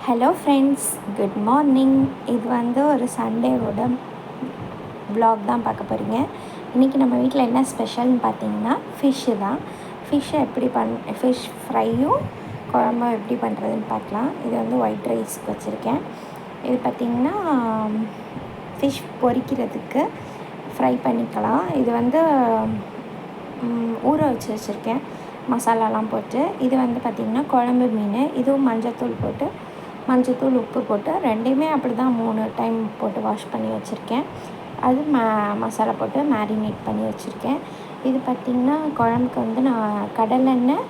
Hello friends, good morning. இது ஒரு சண்டேவோட vlog தான் பார்க்க போகிறீங்க. இன்றைக்கி நம்ம வீட்டில் என்ன ஸ்பெஷல்னு பார்த்தீங்கன்னா ஃபிஷ்ஷு தான். ஃபிஷ்ஷை ஃபிஷ் ஃப்ரையும் குழம்பும் எப்படி பண்ணுறதுன்னு பார்க்கலாம். இது ஒயிட் ரைஸ்க்கு வச்சுருக்கேன். இது பார்த்திங்கன்னா ஃபிஷ் பொரிக்கிறதுக்கு ஃப்ரை பண்ணிக்கலாம். இது ஊற வச்சுருக்கேன் மசாலாலாம் போட்டு. இது பார்த்திங்கன்னா குழம்பு மீன். இதுவும் மஞ்சத்தூள் உப்பு போட்டு ரெண்டையுமே அப்படி தான் 3 டைம் போட்டு வாஷ் பண்ணி வச்சுருக்கேன். அது மசாலா போட்டு மேரினேட் பண்ணி வச்சுருக்கேன். இது பார்த்திங்கன்னா குழம்புக்கு நான் கடலெண்ணெய்,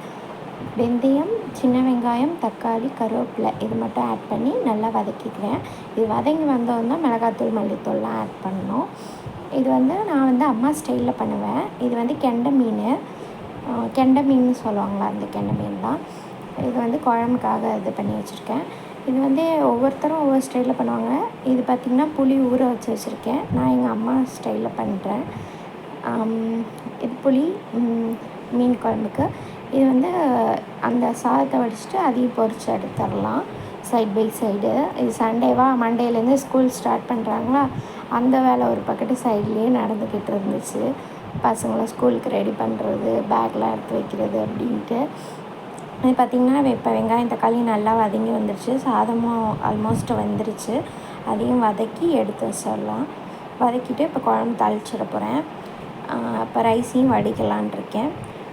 வெந்தயம், சின்ன வெங்காயம், தக்காளி, கருவேப்பிலை இது மட்டும் ஆட் பண்ணி நல்லா வதக்கிக்கிறேன். இது வதங்கி வந்தோன்னா மிளகாத்தூள், மல்லித்தூள்லாம் ஆட் பண்ணணும். இது நான் அம்மா ஸ்டைலில் பண்ணுவேன். இது கெண்டை மீன் சொல்லுவாங்களா, அந்த கெண்டை மீன் தான். இது குழம்புக்காக இது பண்ணி வச்சுருக்கேன். இது ஒவ்வொருத்தரும் ஒவ்வொரு ஸ்டைலில் பண்ணுவாங்க. இது பார்த்திங்கன்னா புளி ஊற வச்சுருக்கேன். நான் எங்கள் அம்மா ஸ்டைலில் பண்ணுறேன். இது புளி மீன் குழம்புக்கு. இது அந்த சாதத்தை வடிச்சிட்டு அதையும் பொரித்து எடுத்துடலாம் சைட் பை சைடு. இது மண்டேலேருந்து ஸ்கூல் ஸ்டார்ட் பண்ணுறாங்களா, அந்த வேலை ஒரு பக்கத்து சைட்லேயே நடந்துக்கிட்டு இருந்துச்சு. பசங்களை ஸ்கூலுக்கு ரெடி பண்ணுறது, பேக்லாம் எடுத்து வைக்கிறது அப்படின்ட்டு. இது பார்த்திங்கன்னா இப்போ வெங்காயம், தக்காளி நல்லா வதங்கி வந்துருச்சு. சாதமும் ஆல்மோஸ்ட் வந்துருச்சு. அதையும் வதக்கி எடுத்து வச்சிடலாம். வதக்கிட்டு இப்போ குழம்பு தாளிச்சிட போகிறேன். இப்போ ரைஸையும் வடிக்கலான் இருக்கேன்.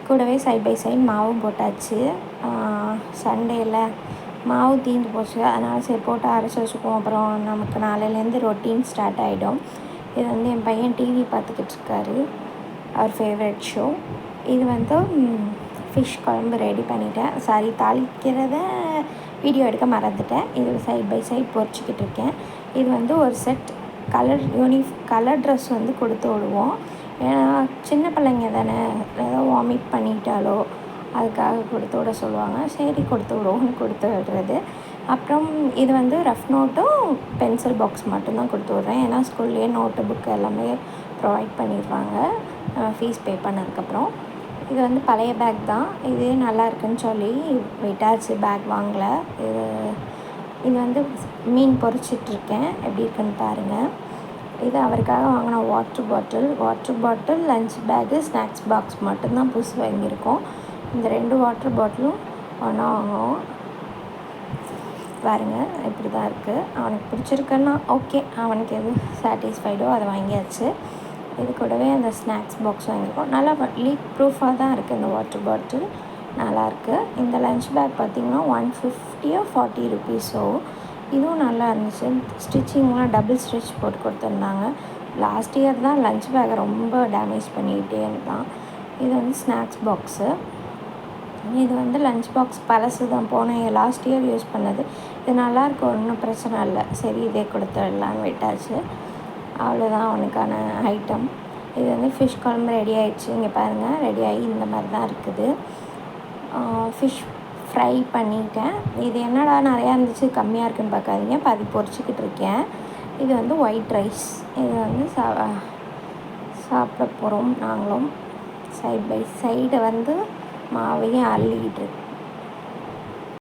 கூடவே சைட் பை சைட் மாவும் போட்டாச்சு. சண்டேயில் மாவு தீர்ந்து போச்சு, அதனால் சரி போட்டு அரைச்சி வச்சுக்குவோம். அப்புறம் நமக்கு நாளையிலேருந்து ரொட்டீன் ஸ்டார்ட் ஆகிடும். இது என் பையன் டிவி பார்த்துக்கிட்டு இருக்காரு, அவர் ஃபேவரட் ஷோ. இது ஃபிஷ் குழம்பு ரெடி பண்ணிட்டேன். தாளிக்கிறத வீடியோ எடுக்க மறந்துட்டேன். இது சைட் பை சைட் பொரிச்சிக்கிட்டு இருக்கேன். இது ஒரு செட் கலர் ட்ரெஸ் கொடுத்து விடுவோம். ஏன்னா சின்ன பிள்ளைங்க தானே, ஏதோ வாமிட் பண்ணிட்டாலோ அதுக்காக கொடுத்து விட சொல்லுவாங்க. சரி கொடுத்து விடுவோம்னு கொடுத்து விடுறது. அப்புறம் இது ரஃப் நோட்டும் பென்சில் பாக்ஸ் மட்டும்தான் கொடுத்து விட்றேன். ஏன்னா ஸ்கூல்லேயே நோட்டு புக்கு எல்லாமே ப்ரொவைட் பண்ணிடுவாங்க ஃபீஸ் பே பண்ணதுக்கப்புறம். இது பழைய பேக் தான். இது நல்லா இருக்குன்னு சொல்லி விட்டாச்சு, பேக் வாங்கலை. இது மீன் பொரிச்சிட்ருக்கேன், எப்படி இருக்குன்னு பாருங்கள். இது அவருக்காக வாங்கின water bottle, lunch bag, snacks box மட்டும்தான் புதுசு வாங்கியிருக்கோம். இந்த 2 வாட்டர் பாட்டிலும் ஒன்றா வாங்குவோம். பாருங்கள், இப்படி தான் இருக்குது. அவனுக்கு பிடிச்சிருக்குன்னா ஓகே, அவனுக்கு எது சாட்டிஸ்ஃபைடோ அதை வாங்கியாச்சு. இது கூடவே அந்த ஸ்நாக்ஸ் பாக்ஸ் வாங்கியிருக்கோம். நல்லா லீக் ப்ரூஃபாக தான் இருக்குது இந்த வாட்டர் பாட்டில், நல்லாயிருக்கு. இந்த லஞ்ச் பேக் பார்த்திங்கன்னா 150 or 40 rupees. இதுவும் நல்லா இருந்துச்சு. ஸ்டிச்சிங்லாம் டபுள் ஸ்டிச் போட்டு கொடுத்துருந்தாங்க. லாஸ்ட் இயர் தான் லஞ்ச் பேக்கை ரொம்ப டேமேஜ் பண்ணிக்கிட்டே இருந்தான். இது ஸ்நாக்ஸ் பாக்ஸு. இது லஞ்ச் பாக்ஸ் பழசு தான், லாஸ்ட் இயர் யூஸ் பண்ணது. இது நல்லாயிருக்கு, ஒன்றும் பிரச்சனை இல்லை. சரி இதே கொடுத்துடலான்னு விட்டாச்சு. அவ்வளோதான் அவனுக்கான ஐட்டம். இது ஃபிஷ் குழம்பு ரெடி ஆகிடுச்சு. இங்கே பாருங்கள், ரெடி ஆகி இந்த மாதிரி தான் இருக்குது. ஃபிஷ் ஃப்ரை பண்ணிட்டேன். இது என்னடா நிறையா இருந்துச்சு கம்மியாக இருக்குதுன்னு பார்க்காதீங்க, பாதி பொரிச்சிக்கிட்டு இருக்கேன். இது ஒயிட் ரைஸ். இது சாப்பிட போகிறோம் நாங்களும். சைட் பை சைடு மாவையும் அள்ளிக்கிட்டு இருக்கு.